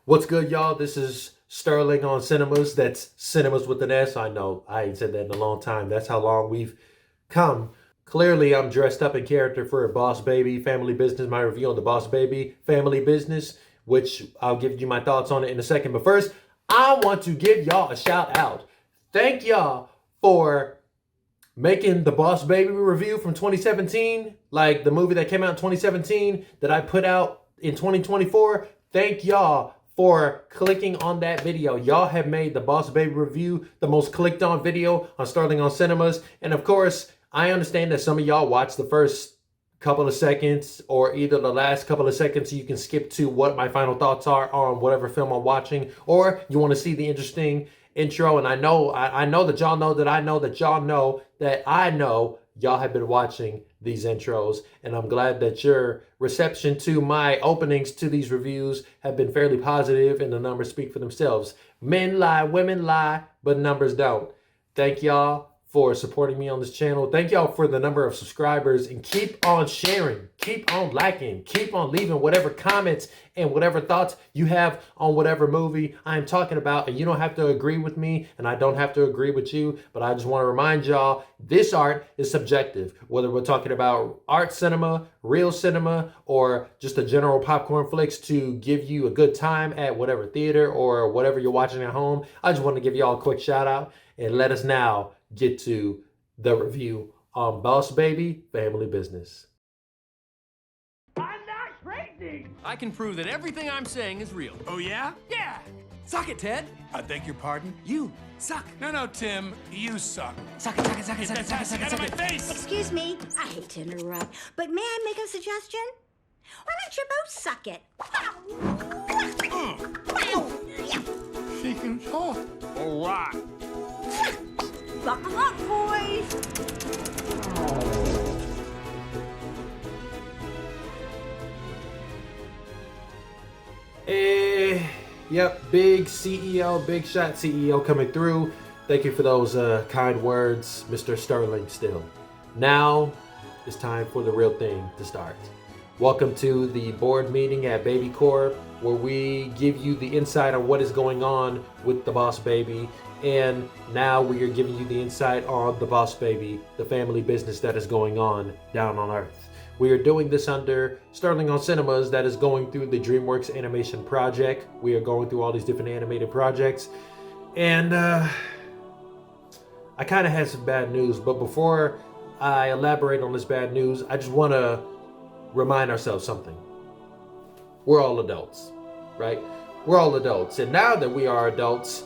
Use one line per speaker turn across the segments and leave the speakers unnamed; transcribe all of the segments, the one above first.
What's good, y'all? This is Sterling on Sinemas. That's Cinemas with an S. I know, I ain't said that in a long time. That's how long we've come. Clearly, I'm dressed up in character for a Boss Baby Family Business, my review on the Boss Baby Family Business, which I'll give you my thoughts on it in a second. But first, I want to give y'all a shout out. Thank y'all for making the Boss Baby review from 2017, like the movie that came out in 2017 that I put out in 2024. Thank y'all for clicking on that video. Y'all have made the Boss Baby review the most clicked on video on Sterling on Cinemas. And of course, I understand that some of y'all watch the first couple of seconds or either the last couple of seconds so you can skip to what my final thoughts are on whatever film I'm watching, or you want to see the interesting intro. And I know that y'all know that I know that y'all know that I know y'all have been watching these intros, and I'm glad that your reception to my openings to these reviews have been fairly positive, and the numbers speak for themselves. Men lie, women lie, but numbers don't. Thank y'all for supporting me on this channel. Thank y'all for the number of subscribers, and keep on sharing, keep on liking, keep on leaving whatever comments and whatever thoughts you have on whatever movie I'm talking about. And you don't have to agree with me, and I don't have to agree with you, but I just want to remind y'all, this art is subjective. Whether we're talking about art cinema, real cinema, or just a general popcorn flicks to give you a good time at whatever theater or whatever you're watching at home, I just want to give y'all a quick shout out, and let us now get to the review on Boss Baby Family Business.
I'm not crazy!
I can prove that everything I'm saying is real.
Oh, yeah?
Yeah! Suck it, Ted!
I beg your pardon?
You suck!
No, Tim, you suck.
Suck it, suck it, suck it, suck it, suck it, suck it,
Out of
suck
my
it.
face!
Excuse me, I hate to interrupt, but may I make a suggestion? Why don't you both suck it?
She can talk. All right.
Buckle up, boys.
Yep, big CEO, big shot CEO coming through. Thank you for those kind words, Mr. Sterling Still. Now it's time for the real thing to start. Welcome to the board meeting at Baby Corp, where we give you the insight on what is going on with the Boss Baby. And now we are giving you the insight on the Boss Baby, the family business that is going on down on Earth. We are doing this under Sterling on Cinemas, that is going through the DreamWorks Animation project. We are going through all these different animated projects. And I kind of had some bad news, but before I elaborate on this bad news, I just want to remind ourselves something. We're all adults, right? We're all adults. And now that we are adults,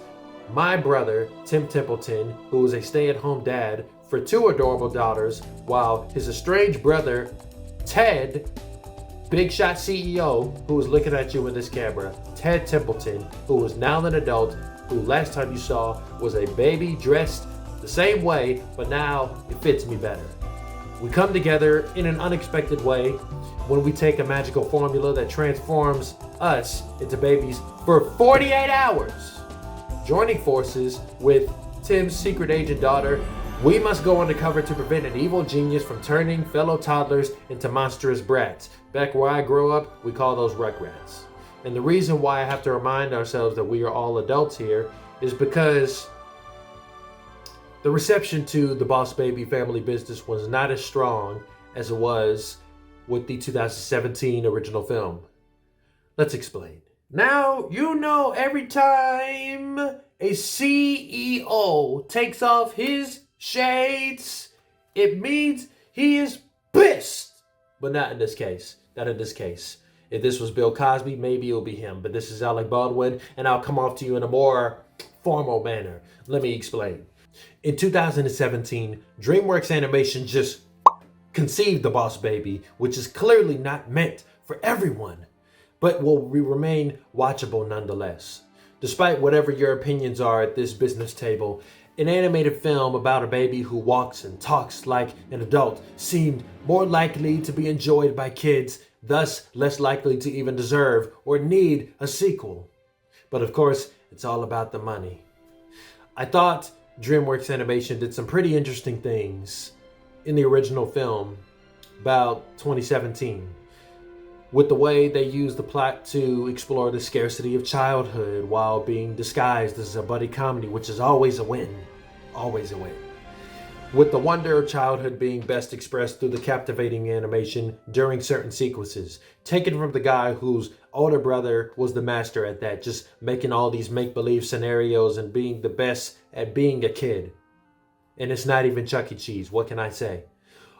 my brother, Tim Templeton, who is a stay-at-home dad for two adorable daughters, while his estranged brother, Ted, big shot CEO, who is looking at you in this camera, Ted Templeton, who is now an adult, who last time you saw was a baby dressed the same way, but now it fits me better. We come together in an unexpected way when we take a magical formula that transforms us into babies for 48 hours. Joining forces with Tim's secret agent daughter, we must go undercover to prevent an evil genius from turning fellow toddlers into monstrous brats. Back where I grew up, we call those rugrats. And the reason why I have to remind ourselves that we are all adults here is because the reception to the Boss Baby Family Business was not as strong as it was with the 2017 original film. Let's explain. Now, you know, every time a CEO takes off his shades, it means he is pissed. But not in this case. Not in this case. If this was Bill Cosby, maybe it'll be him. But this is Alec Baldwin, and I'll come off to you in a more formal manner. Let me explain. In 2017, DreamWorks Animation just conceived the Boss Baby, which is clearly not meant for everyone, but will remain watchable nonetheless. Despite whatever your opinions are at this business table, an animated film about a baby who walks and talks like an adult seemed more likely to be enjoyed by kids, thus less likely to even deserve or need a sequel. But of course, it's all about the money. I thought DreamWorks Animation did some pretty interesting things in the original film about 2017. with the way they use the plot to explore the scarcity of childhood while being disguised as a buddy comedy, which is always a win. Always a win. With the wonder of childhood being best expressed through the captivating animation during certain sequences, taken from the guy whose older brother was the master at that, just making all these make-believe scenarios and being the best at being a kid. And it's not even Chuck E. Cheese, what can I say?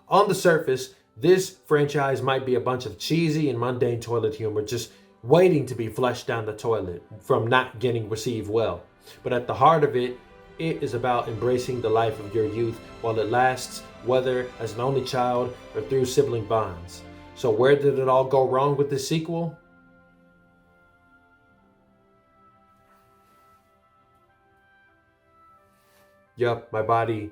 On the surface, this franchise might be a bunch of cheesy and mundane toilet humor just waiting to be flushed down the toilet from not getting received well. But at the heart of it, it is about embracing the life of your youth while it lasts, whether as an only child or through sibling bonds. So where did it all go wrong with this sequel? Yup, my body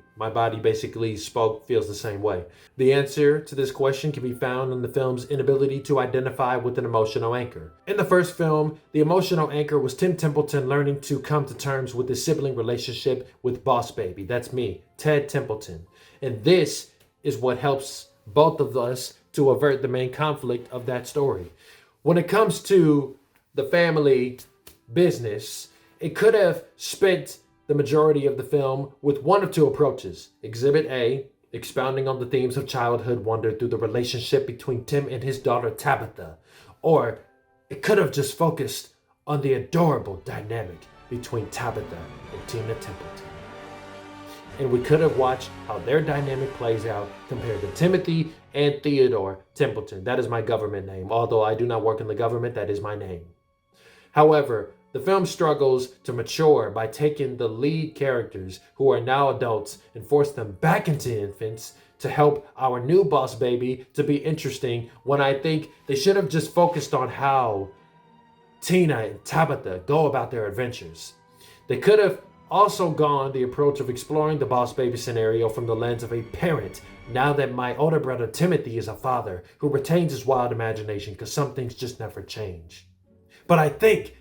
basically feels the same way. The answer to this question can be found in the film's inability to identify with an emotional anchor. In the first film, the emotional anchor was Tim Templeton learning to come to terms with his sibling relationship with Boss Baby. That's me, Ted Templeton. And this is what helps both of us to avert the main conflict of that story. When it comes to the family business, it could have spent the majority of the film with one of two approaches. Exhibit A, expounding on the themes of childhood wonder through the relationship between Tim and his daughter Tabitha. Or it could have just focused on the adorable dynamic between Tabitha and Tina Templeton. And we could have watched how their dynamic plays out compared to Timothy and Theodore Templeton. That is my government name. Although I do not work in the government, that is my name. However, the film struggles to mature by taking the lead characters who are now adults and force them back into infants to help our new boss baby to be interesting, when I think they should have just focused on how Tina and Tabitha go about their adventures. They could have also gone the approach of exploring the boss baby scenario from the lens of a parent, now that my older brother Timothy is a father who retains his wild imagination because some things just never change. But I think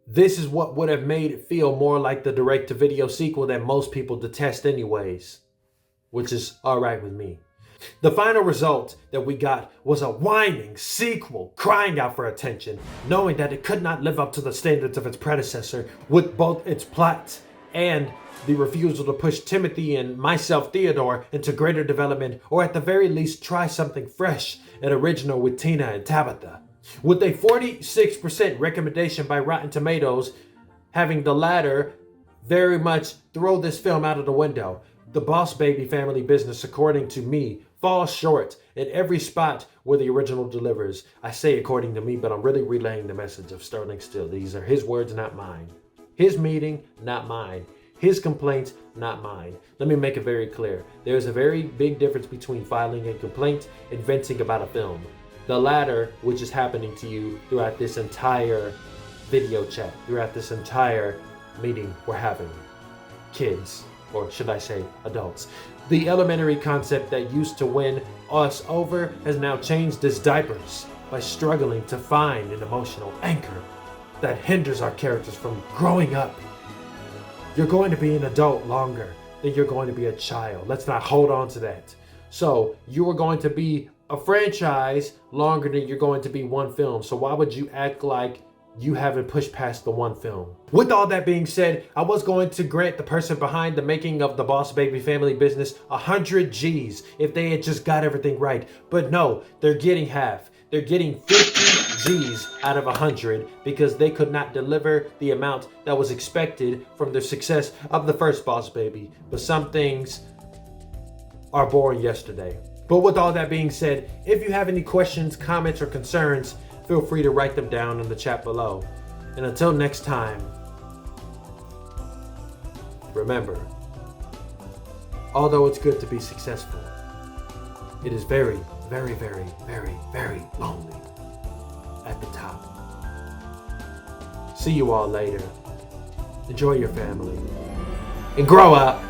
this is what would have made it feel more like the direct-to-video sequel that most people detest anyways, which is alright with me. The final result that we got was a whining sequel crying out for attention, knowing that it could not live up to the standards of its predecessor with both its plot and the refusal to push Timothy and myself, Theodore, into greater development, or at the very least try something fresh and original with Tina and Tabitha. With a 46% recommendation by Rotten Tomatoes, having the latter very much throw this film out of the window. The Boss Baby family business, according to me, falls short in every spot where the original delivers. I say according to me, but I'm really relaying the message of Sterling Still. These are his words, not mine. His meeting, not mine. His complaints, not mine. Let me make it very clear. There is a very big difference between filing a complaint and venting about a film. The latter, which is happening to you throughout this entire video chat, throughout this entire meeting we're having. Kids, or should I say adults. The elementary concept that used to win us over has now changed its diapers by struggling to find an emotional anchor that hinders our characters from growing up. You're going to be an adult longer than you're going to be a child. Let's not hold on to that. So you are going to be a franchise longer than you're going to be one film. So why would you act like you haven't pushed past the one film? With all that being said, I was going to grant the person behind the making of the Boss Baby family business 100 G's if they had just got everything right. But no, they're getting half. They're getting 50 G's out of 100 because they could not deliver the amount that was expected from the success of the first Boss Baby. But some things are born yesterday. But with all that being said, if you have any questions, comments, or concerns, feel free to write them down in the chat below. And until next time, remember, although it's good to be successful, it is very, very, very, very, very lonely at the top. See you all later. Enjoy your family. And grow up.